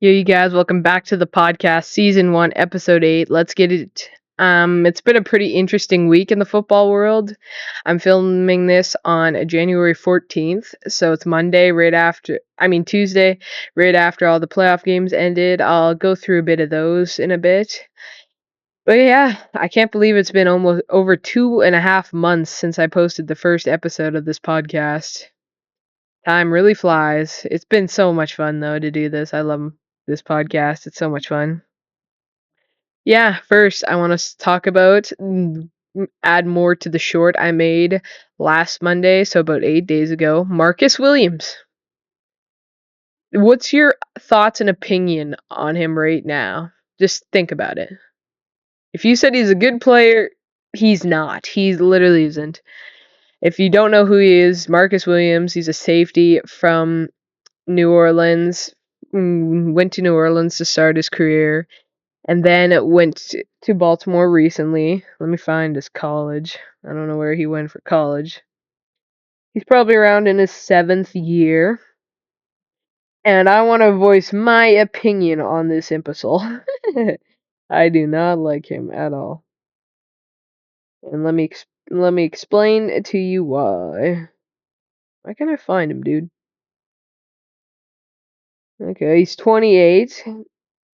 Yo, you guys, welcome back to the podcast, season 1, episode 8. Let's get it. It's been a pretty interesting week in the football world. I'm filming this on January 14th, so it's Tuesday, right after all the playoff games ended. I'll go through a bit of those in a bit. But yeah, I can't believe it's been almost over 2.5 months since I posted the first episode of this podcast. Time really flies. It's been so much fun, though, to do this. I love this podcast. It's so much fun. Yeah, first, I want to talk about, add more to the short I made last Monday, so about 8 days ago. Marcus Williams. What's your thoughts and opinion on him right now? Just think about it. If you said he's a good player, he's not. He literally isn't. If you don't know who he is, Marcus Williams, he's a safety from New Orleans. Went to New Orleans to start his career, and then went to Baltimore recently. Let me find his college. I don't know where he went for college. He's probably around in his 7th year. And I want to voice my opinion on this imbecile. I do not like him at all. And let me explain to you why. Why can't I find him, dude? Okay, he's 28.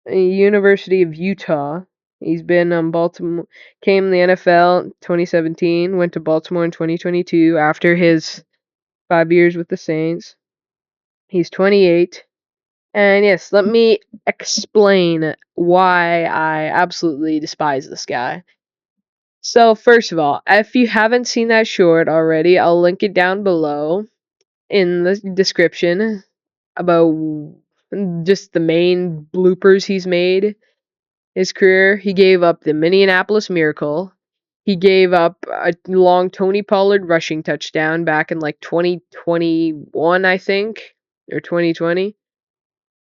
University of Utah. He's been on Baltimore, came in the NFL in 2017, went to Baltimore in 2022 after his 5 years with the Saints. He's 28. And yes, let me explain why I absolutely despise this guy. So, first of all, if you haven't seen that short already, I'll link it down below in the description about just the main bloopers he's made. His career, he gave up the Minneapolis Miracle. He gave up a long Tony Pollard rushing touchdown back in like 2021, I think, or 2020.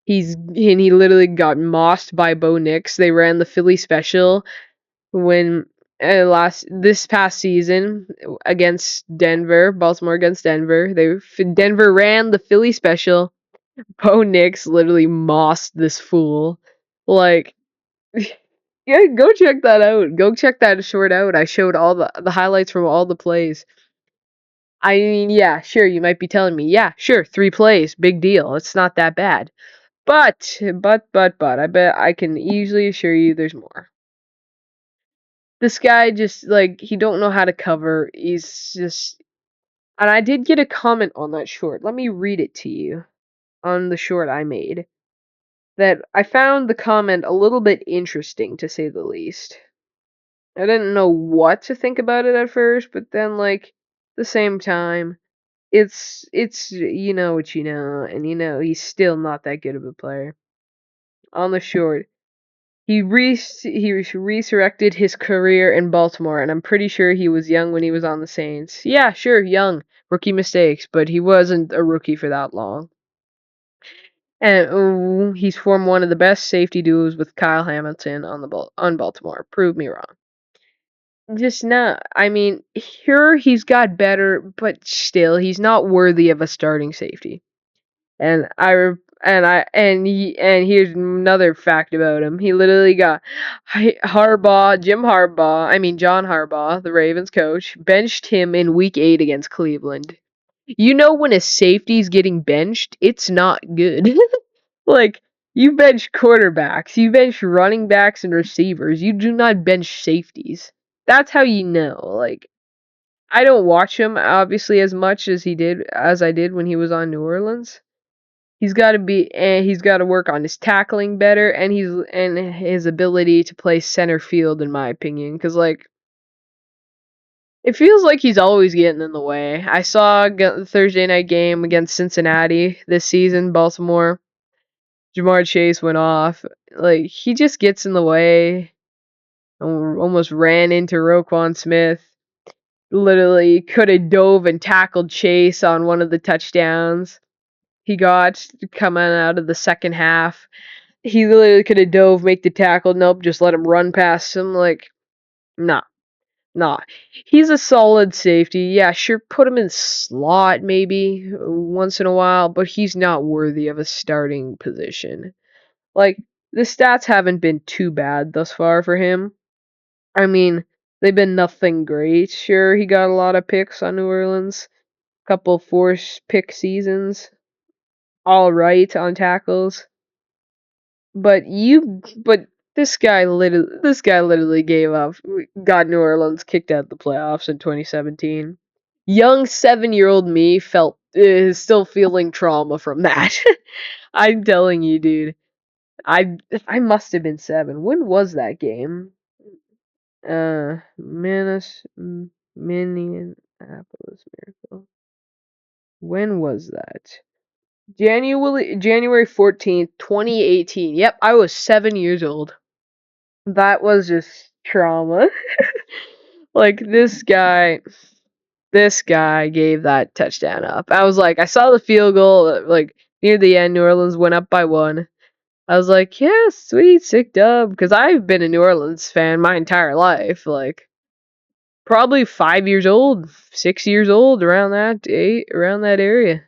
He literally got mossed by Bo Nix. They ran the Philly special when this past season against Denver, Baltimore against Denver. Denver ran the Philly special. Bo Nix literally mossed this fool. Like, yeah, go check that out. Go check that short out. I showed all the highlights from all the plays. I mean, yeah, sure, you might be telling me, yeah, sure, 3 plays, big deal. It's not that bad. But, I bet I can easily assure you there's more. This guy just, like, he don't know how to cover. He's just... And I did get a comment on that short. Let me read it to you on the short I made. That I found the comment a little bit interesting, to say the least. I didn't know what to think about it at first, but then, like, the same time, it's you know what you know, and you know he's still not that good of a player. On the short, he resurrected his career in Baltimore, and I'm pretty sure he was young when he was on the Saints. Yeah, sure, young. Rookie mistakes, but he wasn't a rookie for that long. And he's formed one of the best safety duos with Kyle Hamilton on Baltimore. Prove me wrong. Just not. I mean, here he's got better, but still, he's not worthy of a starting safety. And here's another fact about him. He literally got John Harbaugh, the Ravens coach, benched him in week 8 against Cleveland. You know when a safety's getting benched, it's not good. Like, you bench quarterbacks, you bench running backs and receivers. You do not bench safeties. That's how you know. Like, I don't watch him obviously as much as I did when he was on New Orleans. He's got to work on his tackling better, and his ability to play center field, in my opinion, because, like, it feels like he's always getting in the way. I saw the Thursday night game against Cincinnati this season, Baltimore. Jamar Chase went off. Like, he just gets in the way. Almost ran into Roquan Smith. Literally could have dove and tackled Chase on one of the touchdowns he got coming out of the second half. He literally could have dove, make the tackle. Nope, just let him run past him. Like, nah. He's a solid safety. Yeah, sure, put him in slot maybe once in a while, but he's not worthy of a starting position. Like, the stats haven't been too bad thus far for him. I mean, they've been nothing great. Sure, he got a lot of picks on New Orleans. Couple force pick seasons. All right on tackles. But this guy literally gave up. Got New Orleans kicked out of the playoffs in 2017. Young 7-year-old me felt is still feeling trauma from that. I'm telling you, dude. I must have been 7. When was that game? Minneapolis Miracle. When was that? January 14th, 2018. Yep, I was 7 years old. That was just trauma. Like, this guy gave that touchdown up. I was like, I saw the field goal, like, near the end. New Orleans went up by 1. I was like, yeah, sweet, sick dub. Because I've been a New Orleans fan my entire life. Like, probably 5 years old, 6 years old, around that area.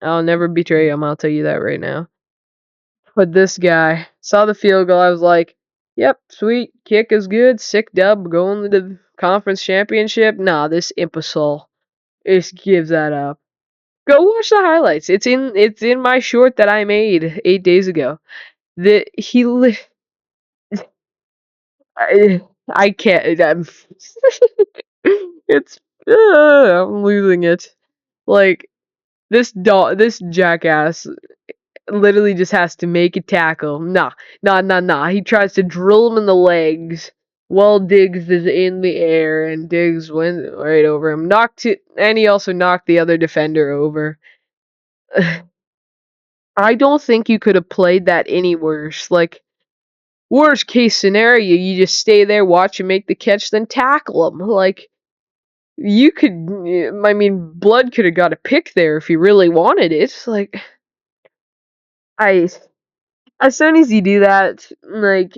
I'll never betray him, I'll tell you that right now. But this guy saw the field goal. I was like, yep, sweet, kick is good, sick dub, going to the conference championship. Nah, this imbecile just gives that up. Go watch the highlights. It's in my short that I made 8 days ago. The he li- I can't. It's I'm losing it. Like, this jackass literally just has to make a tackle. Nah. He tries to drill him in the legs while Diggs is in the air, and Diggs went right over him. And he also knocked the other defender over. I don't think you could have played that any worse. Like, worst case scenario, you just stay there, watch him make the catch, then tackle him. Like, you could, I mean, Blood could have got a pick there if he really wanted it. Like, I, as soon as you do that, like,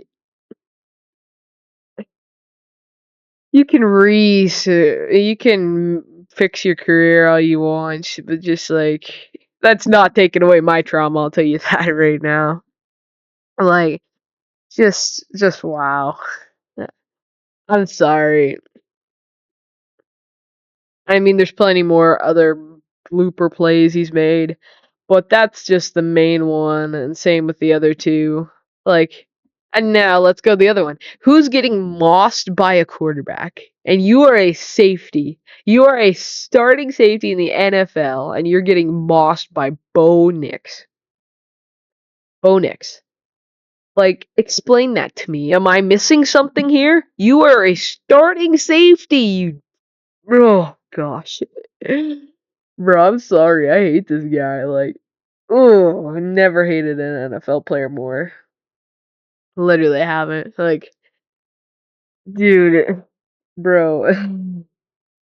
you can fix your career all you want, but just like, that's not taking away my trauma. I'll tell you that right now. Like, just wow. I'm sorry. I mean, there's plenty more other blooper plays he's made, but that's just the main one, and same with the other two. Like, and now let's go to the other one. Who's getting mossed by a quarterback? And you are a safety. You are a starting safety in the NFL, and you're getting mossed by Bo Nix. Bo Nix. Like, explain that to me. Am I missing something here? You are a starting safety, you. Oh, gosh. Bro, I'm sorry. I hate this guy. Like, oh, I never hated an NFL player more. Literally haven't. Like, dude, bro.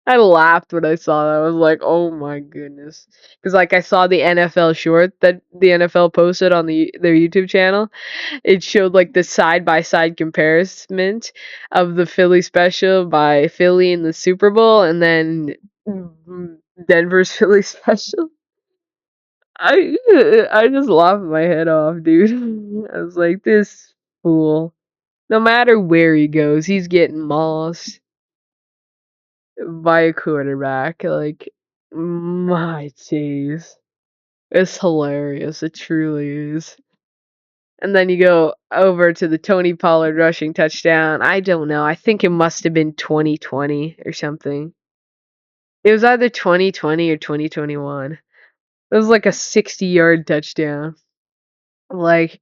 I laughed when I saw that. I was like, "Oh my goodness!" Because like I saw the NFL short that the NFL posted on their YouTube channel. It showed like the side by side comparison of the Philly special by Philly in the Super Bowl, and then Denver's Philly special. I just laughed my head off, dude. I was like, this fool. No matter where he goes, he's getting mossed by a quarterback. Like, my jeez. It's hilarious. It truly is. And then you go over to the Tony Pollard rushing touchdown. I don't know. I think it must have been 2020 or something. It was either 2020 or 2021. It was like a 60-yard touchdown. Like,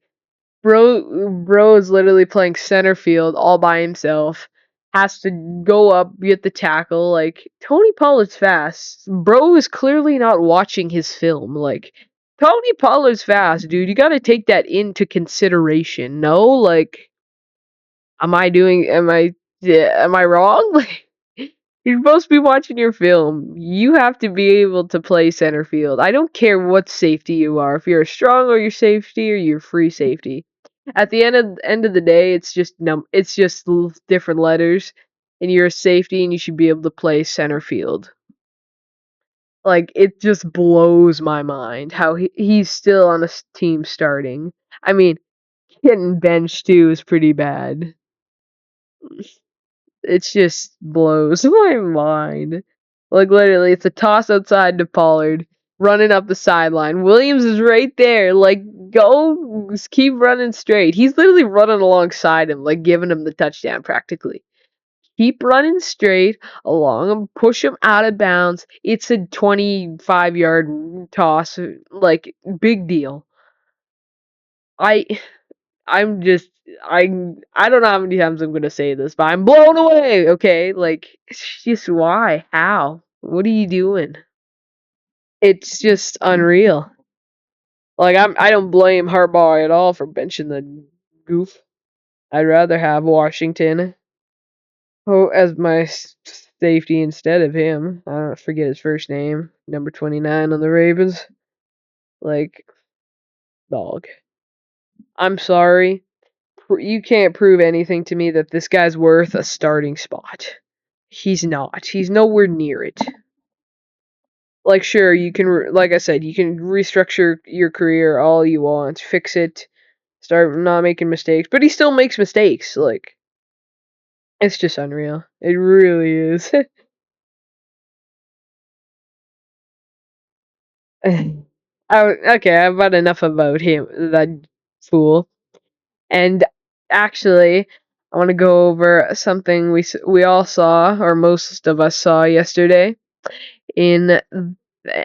bro is literally playing center field all by himself. Has to go up, get the tackle. Like, Tony Pollard's fast. Bro is clearly not watching his film. Like, Tony Pollard's fast, dude. You gotta take that into consideration. No, like, am I wrong? Like, you're supposed to be watching your film. You have to be able to play center field. I don't care what safety you are. If you're a strong or your safety or you're free safety. At the end of the day, it's just different letters, and you're a safety, and you should be able to play center field. Like, it just blows my mind how he's still on a team starting. I mean, getting benched too is pretty bad. It just blows my mind. Like literally, it's a toss outside to Pollard, running up the sideline. Williams is right there. Like, go, just keep running straight. He's literally running alongside him, like giving him the touchdown practically. Keep running straight along him, push him out of bounds. It's a 25-yard toss, like big deal. I I'm just I don't know how many times I'm gonna say this, but I'm blown away. Okay, like it's just why? How? What are you doing? It's just unreal. Like I don't blame Harbaugh at all for benching the goof. I'd rather have Washington as my safety instead of him. I don't forget his first name, number 29 on the Ravens. Like dog. I'm sorry. You can't prove anything to me that this guy's worth a starting spot. He's not. He's nowhere near it. Like, sure, you can, like I said, you can restructure your career all you want, fix it, start not making mistakes, but he still makes mistakes. Like, it's just unreal. It really is. Okay, I've had enough about him, that fool. And actually, I want to go over something we all saw, or most of us saw yesterday in the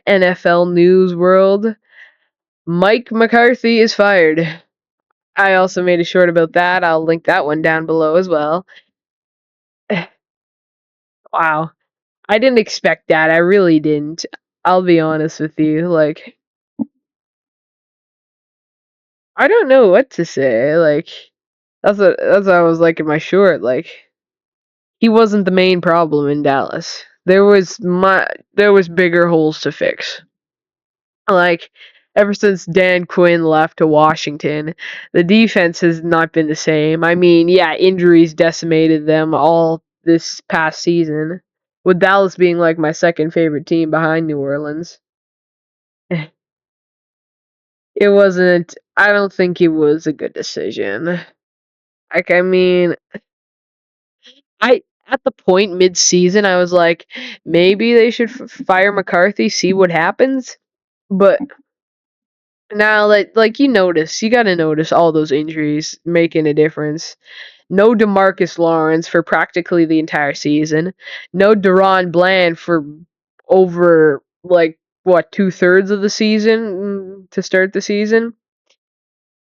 NFL news world. Mike McCarthy is fired. I also made a short about that. I'll link that one down below as well. Wow. I didn't expect that. I really didn't. I'll be honest with you. Like, I don't know what to say. Like, that's what I was like in my short. Like, he wasn't the main problem in Dallas. There was bigger holes to fix. Like, ever since Dan Quinn left to Washington, the defense has not been the same. I mean, yeah, injuries decimated them all this past season, with Dallas being like my second favorite team behind New Orleans. It wasn't, I don't think it was a good decision. Like, I mean, at the point mid-season, I was like, maybe they should fire McCarthy, see what happens. But now, like you gotta notice all those injuries making a difference. No DeMarcus Lawrence for practically the entire season. No Deron Bland for over like what 2/3 of the season to start the season.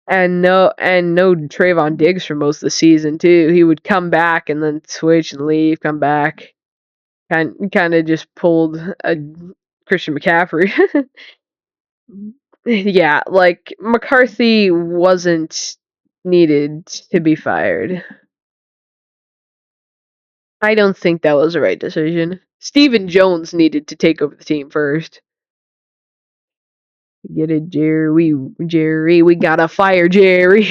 And no Trayvon Diggs for most of the season too. He would come back and then switch and leave, come back. Kind of just pulled a Christian McCaffrey. Yeah, like McCarthy wasn't needed to be fired. I don't think that was the right decision. Stephen Jones needed to take over the team first. Get it, Jerry, we gotta fire Jerry.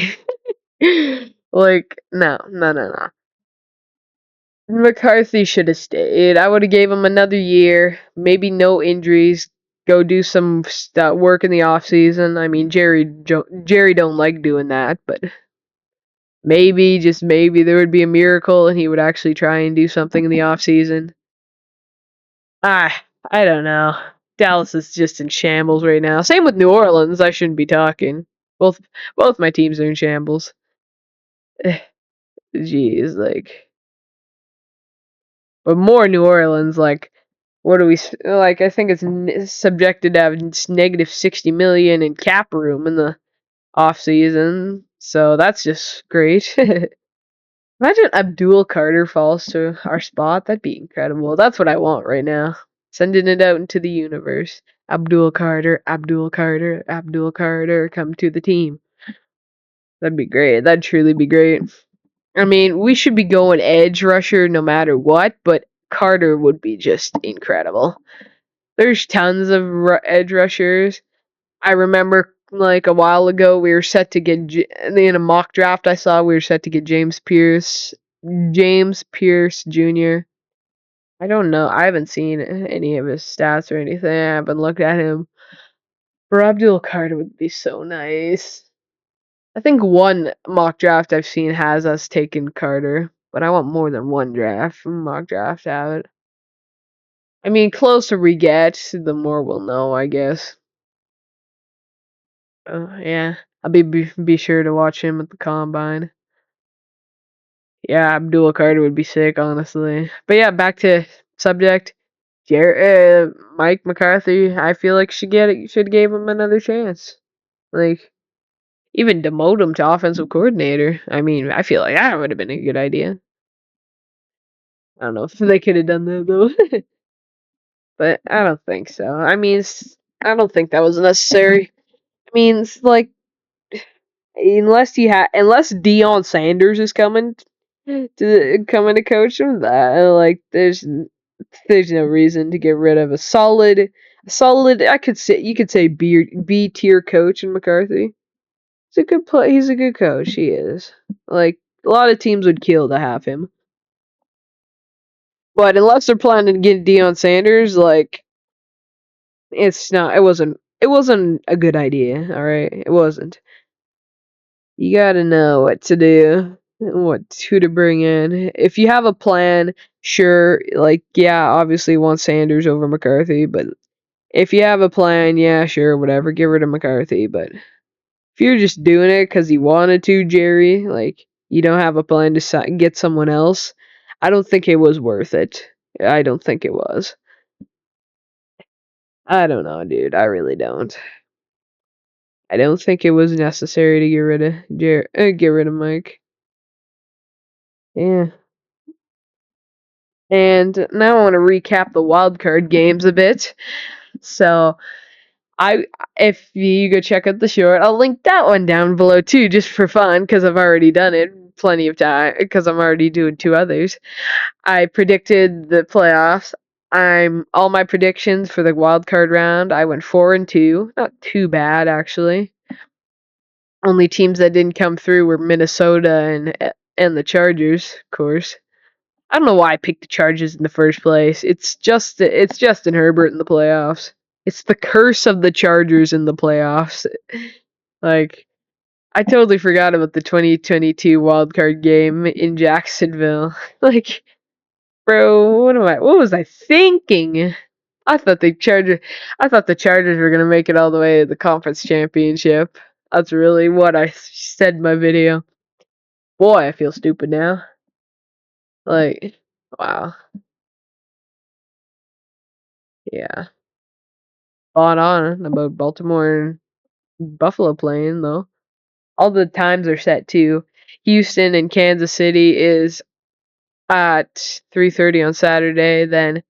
Like, no, no, no, no. McCarthy should have stayed. I would have gave him another year, maybe no injuries. Go do some work in the off season. I mean, Jerry don't like doing that, but maybe, just maybe, there would be a miracle and he would actually try and do something in the off season. I don't know. Dallas is just in shambles right now. Same with New Orleans. I shouldn't be talking. Both my teams are in shambles. Jeez, like, but more New Orleans. Like, what do we like? I think it's subjected to have negative 60 million in cap room in the off season. So that's just great. Imagine Abdul Carter falls to our spot. That'd be incredible. That's what I want right now. Sending it out into the universe. Abdul Carter, Abdul Carter, Abdul Carter, come to the team. That'd be great. That'd truly be great. I mean, we should be going edge rusher no matter what, but Carter would be just incredible. There's tons of edge rushers. I remember like a while ago we were set to get in a mock draft I saw we were set to get James Pierce Jr. I don't know. I haven't seen any of his stats or anything. I haven't looked at him. For Abdul Carter would be so nice. I think one mock draft I've seen has us taking Carter, but I want more than one mock draft out. I mean, closer we get, the more we'll know, I guess. Yeah, I'll be sure to watch him at the combine. Yeah, Abdul Carter would be sick, honestly. But yeah, back to subject. Mike McCarthy, I feel like should give him another chance. Like, even demote him to offensive coordinator. I mean, I feel like that would have been a good idea. I don't know if they could have done that though, but I don't think so. I mean, I don't think that was necessary. I mean, it's like unless Deion Sanders is coming to coach him, that like there's no reason to get rid of a solid. You could say B tier coach in McCarthy. He's a good play. He's a good coach. He is. Like a lot of teams would kill to have him. But unless they're planning to get Deion Sanders, like it's not. It wasn't a good idea. All right, it wasn't. You gotta know what to do, who to bring in. If you have a plan, sure. Like yeah, obviously want Sanders over McCarthy, but if you have a plan, yeah, sure, whatever. Get rid of McCarthy. But if you're just doing it because you wanted to, Jerry, like you don't have a plan to get someone else, I don't think it was worth it. I don't think it was. I don't know, dude. I really don't. I don't think it was necessary to get rid of Mike. Yeah. And now I want to recap the wild card games a bit. So I if you go check out the short, I'll link that one down below too, just for fun, because I've already done it plenty of time, because I'm already doing two others. I predicted the playoffs. I'm all my predictions for the wild card round. I went 4-2, not too bad actually. Only teams that didn't come through were Minnesota and the Chargers, of course. I don't know why I picked the Chargers in the first place. It's Justin Herbert in the playoffs. It's the curse of the Chargers in the playoffs. Like I totally forgot about the 2022 wildcard game in Jacksonville. Like, bro, what was I thinking? I thought the Chargers were gonna make it all the way to the conference championship. That's really what I said in my video. Boy, I feel stupid now. Like, wow, yeah. Spot on about Baltimore and Buffalo playing though. All the times are set too. Houston and Kansas City is at 3:30 on Saturday. Then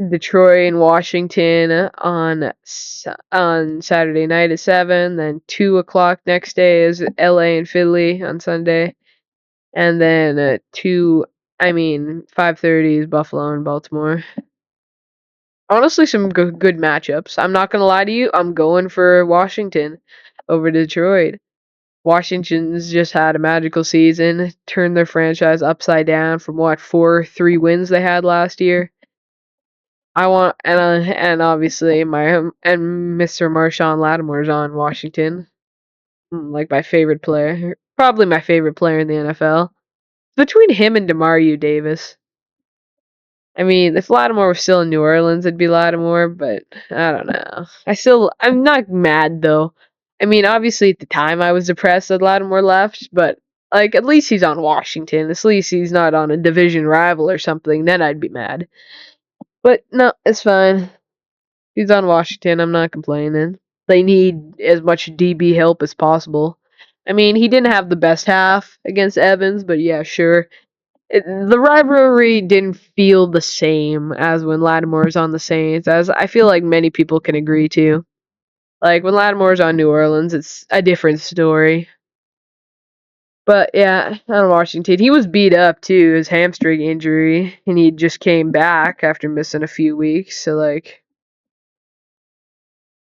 Detroit and Washington on Saturday night at 7. Then 2 o'clock next day is LA and Philly on Sunday, and then 5:30 is Buffalo and Baltimore. Honestly, some good matchups. I'm not gonna lie to you. I'm going for Washington over Detroit. Washington's just had a magical season, turned their franchise upside down from what 4-3 wins they had last year. I want and obviously Mr. Marshawn Lattimore's on Washington, like my favorite player, probably my favorite player in the NFL. Between him and Demario Davis. I mean, if Lattimore was still in New Orleans, it'd be Lattimore, but I don't know. I'm not mad though. I mean, obviously at the time I was depressed that Lattimore left, but like at least he's on Washington. At least he's not on a division rival or something. Then I'd be mad. But no, it's fine. He's on Washington. I'm not complaining. They need as much DB help as possible. I mean, he didn't have the best half against Evans, but yeah, sure. The rivalry didn't feel the same as when Lattimore's on the Saints, as I feel like many people can agree to. Like when Lattimore's on New Orleans, it's a different story. But yeah, on Washington, he was beat up too, his hamstring injury, and he just came back after missing a few weeks. So like,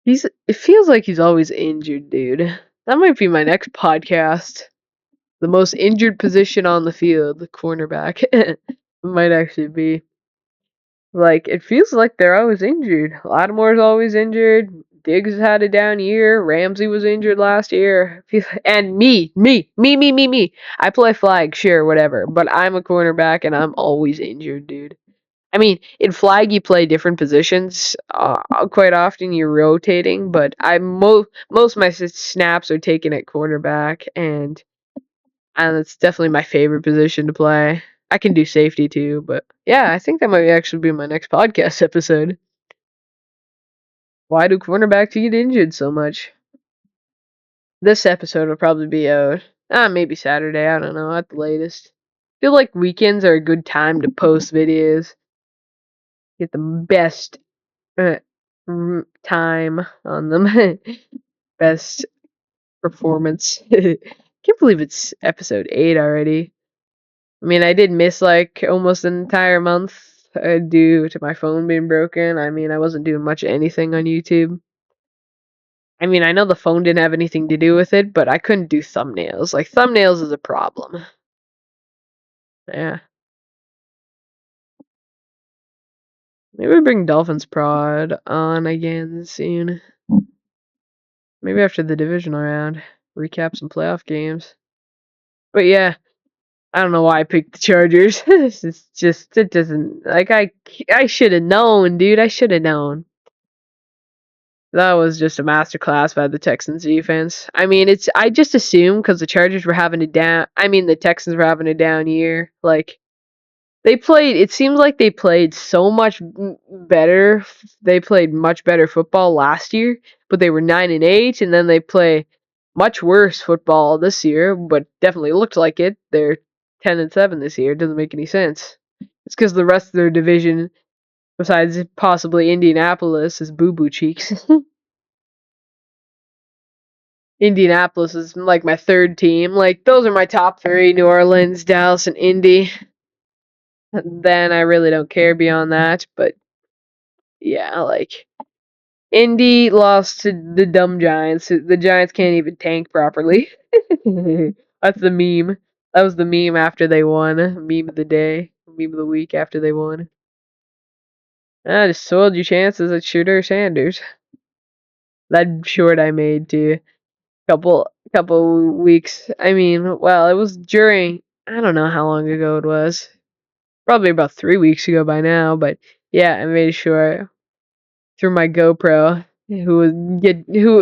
it feels like he's always injured, dude. That might be my next podcast. The most injured position on the field, the cornerback. Might actually be. Like, it feels like they're always injured. Lattimore's always injured. Diggs had a down year. Ramsey was injured last year. And me. I play flag, sure, whatever. But I'm a cornerback and I'm always injured, dude. I mean, in flag you play different positions. Quite often you're rotating, but most of my snaps are taken at quarterback, and it's definitely my favorite position to play. I can do safety too, but yeah, I think that might actually be my next podcast episode. Why do cornerbacks get injured so much? This episode will probably be out. Maybe Saturday. I don't know, at the latest. I feel like weekends are a good time to post videos. Get the best uh, time on them. Best performance. Can't believe it's episode 8 already. I mean, I did miss like almost an entire month due to my phone being broken. I mean, I wasn't doing much of anything on YouTube. I mean, I know the phone didn't have anything to do with it, but I couldn't do thumbnails. Like, thumbnails is a problem. Yeah. Maybe bring Dolphins Prod on again soon. Maybe after the divisional round. Recap some playoff games. But yeah, I don't know why I picked the Chargers. It's just, it doesn't, like, I should have known, dude. I should have known. That was just a masterclass by the Texans defense. I mean, I just assumed because the Chargers were having a down, the Texans were having a down year. Like, it seems like they played so much better. They played much better football last year, but they were 9-8, and then they play much worse football this year, but definitely looked like it. They're 10-7 this year. It doesn't make any sense. It's because the rest of their division, besides possibly Indianapolis, is boo-boo cheeks. Indianapolis is like my third team. Like, those are my top 3, New Orleans, Dallas, and Indy. Then I really don't care beyond that, but yeah, like, Indy lost to the dumb Giants. The Giants can't even tank properly. That's the meme. That was the meme after they won. Meme of the day. Meme of the week after they won. I just soiled your chances at Shooter Sanders. That short I made too. Couple weeks. I mean, well, it was during, I don't know how long ago it was. Probably about 3 weeks ago by now, but yeah, I made sure through my GoPro who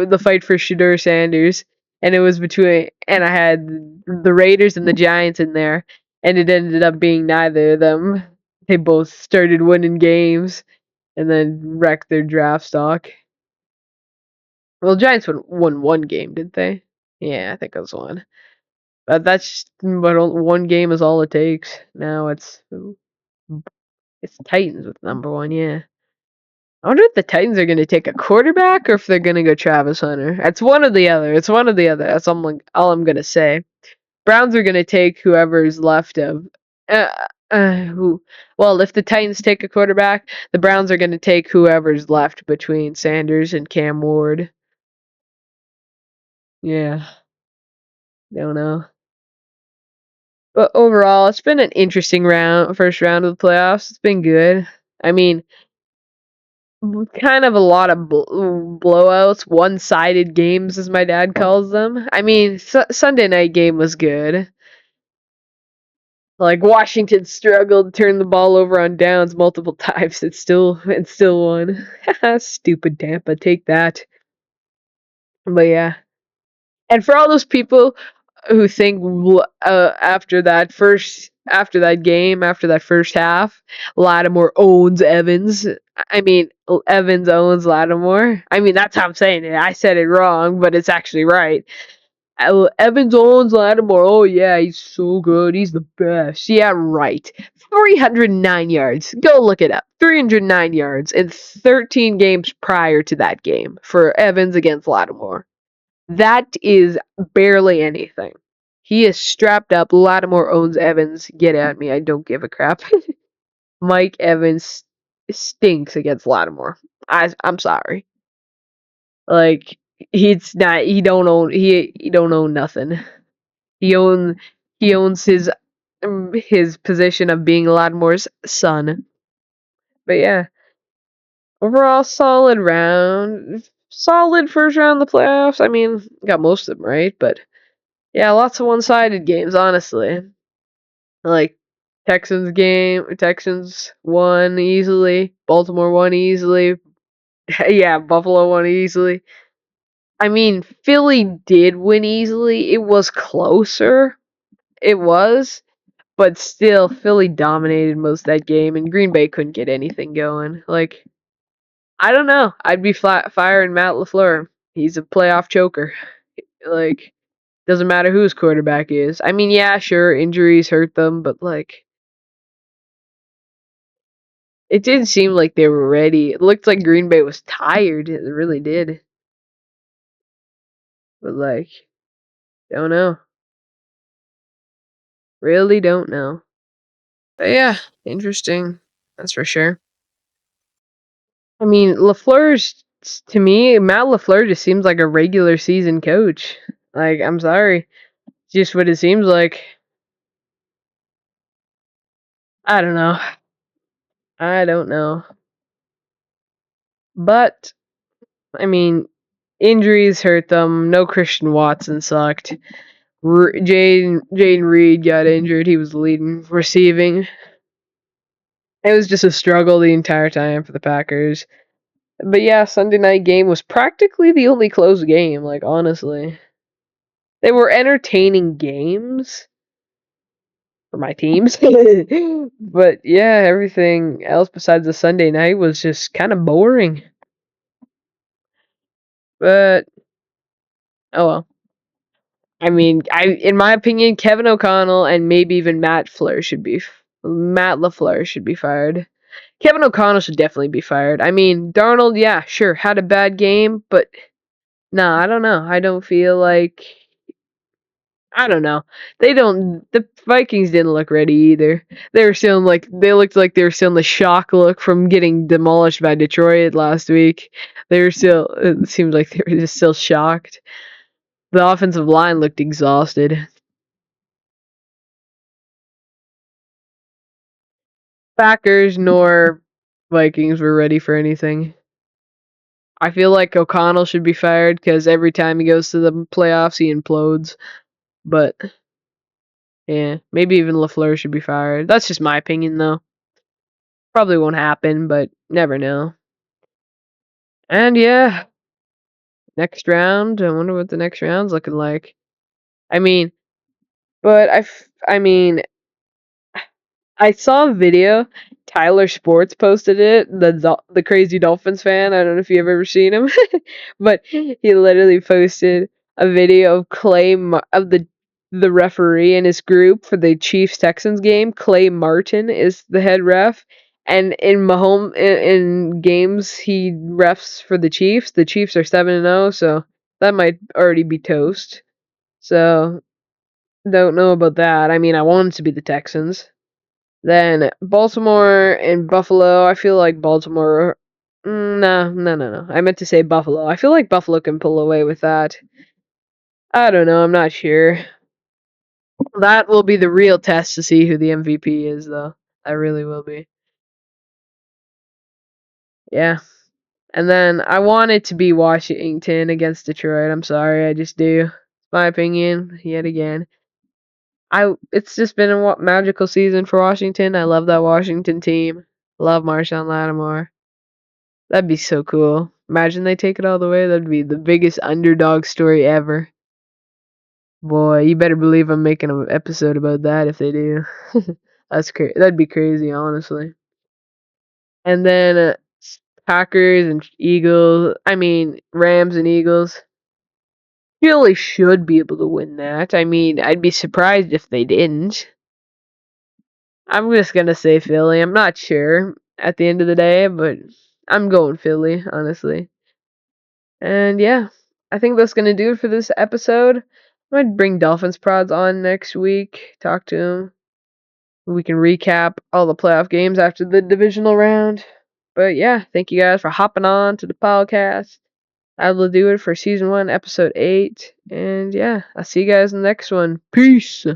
the fight for Shedeur Sanders, and it was and I had the Raiders and the Giants in there, and it ended up being neither of them. They both started winning games and then wrecked their draft stock. Well, the Giants won one game, didn't they? Yeah, I think it was one. But one game is all it takes. Now it's Titans with number 1, yeah. I wonder if the Titans are going to take a quarterback or if they're going to go Travis Hunter. It's one or the other. It's one or the other. That's all I'm going to say. Browns are going to take whoever's left of. Who? Well, if the Titans take a quarterback, the Browns are going to take whoever's left between Sanders and Cam Ward. Yeah. Don't know. But overall, it's been an interesting first round of the playoffs. It's been good. I mean, kind of a lot of blowouts, one-sided games, as my dad calls them. I mean, Sunday night game was good. Like, Washington struggled to turn the ball over on downs multiple times. It still won. Stupid Tampa, take that. But yeah, and for all those people who think after that game, after that first half, Lattimore owns Evans. I mean, Evans owns Lattimore. I mean, that's how I'm saying it. I said it wrong, but it's actually right. Evans owns Lattimore. Oh yeah, he's so good. He's the best. Yeah, right. 309 yards. Go look it up. 309 yards in 13 games prior to that game for Evans against Lattimore. That is barely anything. He is strapped up. Lattimore owns Evans. Get at me. I don't give a crap. Mike Evans stinks against Lattimore. I'm sorry. Like, he's not. He don't own. He don't own nothing. He owns his position of being Lattimore's son. But yeah, overall solid round. solid first round of the playoffs. I mean, got most of them right, but yeah, lots of one-sided games, honestly. Like Texans won easily, Baltimore won easily. Yeah, Buffalo won easily. I mean, Philly did win easily. It was closer. It was, but still, Philly dominated most of that game, and Green Bay couldn't get anything going. Like, I don't know. I'd be firing Matt LaFleur. He's a playoff choker. Like, doesn't matter who his quarterback is. I mean, yeah, sure, injuries hurt them, but like, it didn't seem like they were ready. It looked like Green Bay was tired. It really did. But like, don't know. Really don't know. But yeah, interesting. That's for sure. I mean, LaFleur's to me, Matt LaFleur just seems like a regular season coach. Like, I'm sorry, just what it seems like. I don't know. I don't know. But I mean, injuries hurt them. No Christian Watson sucked. Jaden Reed got injured. He was leading receiving. It was just a struggle the entire time for the Packers. But yeah, Sunday night game was practically the only close game. Like, honestly, they were entertaining games for my teams. But yeah, everything else besides the Sunday night was just kind of boring. But oh well. I mean, in my opinion, Kevin O'Connell and maybe even Matt LaFleur should be fired. Kevin O'Connell should definitely be fired. I mean, Darnold, yeah, sure, had a bad game, but nah, I don't know. I don't feel like I don't know. The Vikings didn't look ready either. They looked like they were still in the shock look from getting demolished by Detroit last week. It seemed like they were just still shocked. The offensive line looked exhausted. Packers nor Vikings were ready for anything. I feel like O'Connell should be fired because every time he goes to the playoffs, he implodes. But yeah, maybe even LaFleur should be fired. That's just my opinion, though. Probably won't happen, but never know. And yeah, next round. I wonder what the next round's looking like. I mean, I mean, I saw a video. Tyler Sports posted it. The crazy Dolphins fan. I don't know if you've ever seen him, but he literally posted a video of of the referee in his group for the Chiefs Texans game. Clay Martin is the head ref, and in games he refs for the Chiefs. The Chiefs are 7-0, so that might already be toast. So don't know about that. I mean, I want it to be the Texans. Then Baltimore and Buffalo. I feel like Baltimore. No. I meant to say Buffalo. I feel like Buffalo can pull away with that. I don't know. I'm not sure. That will be the real test to see who the MVP is, though. That really will be. Yeah. And then I want it to be Washington against Detroit. I'm sorry. I just do. It's my opinion, yet again. It's just been a magical season for Washington. I love that Washington team. Love Marshawn Lattimore. That'd be so cool. Imagine they take it all the way. That'd be the biggest underdog story ever. Boy, you better believe I'm making an episode about that if they do. That's crazy. That'd be crazy, honestly. And then Packers and Eagles. I mean, Rams and Eagles. Philly should be able to win that. I mean, I'd be surprised if they didn't. I'm just gonna say Philly. I'm not sure at the end of the day, but I'm going Philly, honestly. And yeah, I think that's gonna do it for this episode. I might bring Dolphins Prods on next week, talk to him. We can recap all the playoff games after the divisional round. But yeah, thank you guys for hopping on to the podcast. I will do it for season 1, episode 8. And yeah, I'll see you guys in the next one. Peace.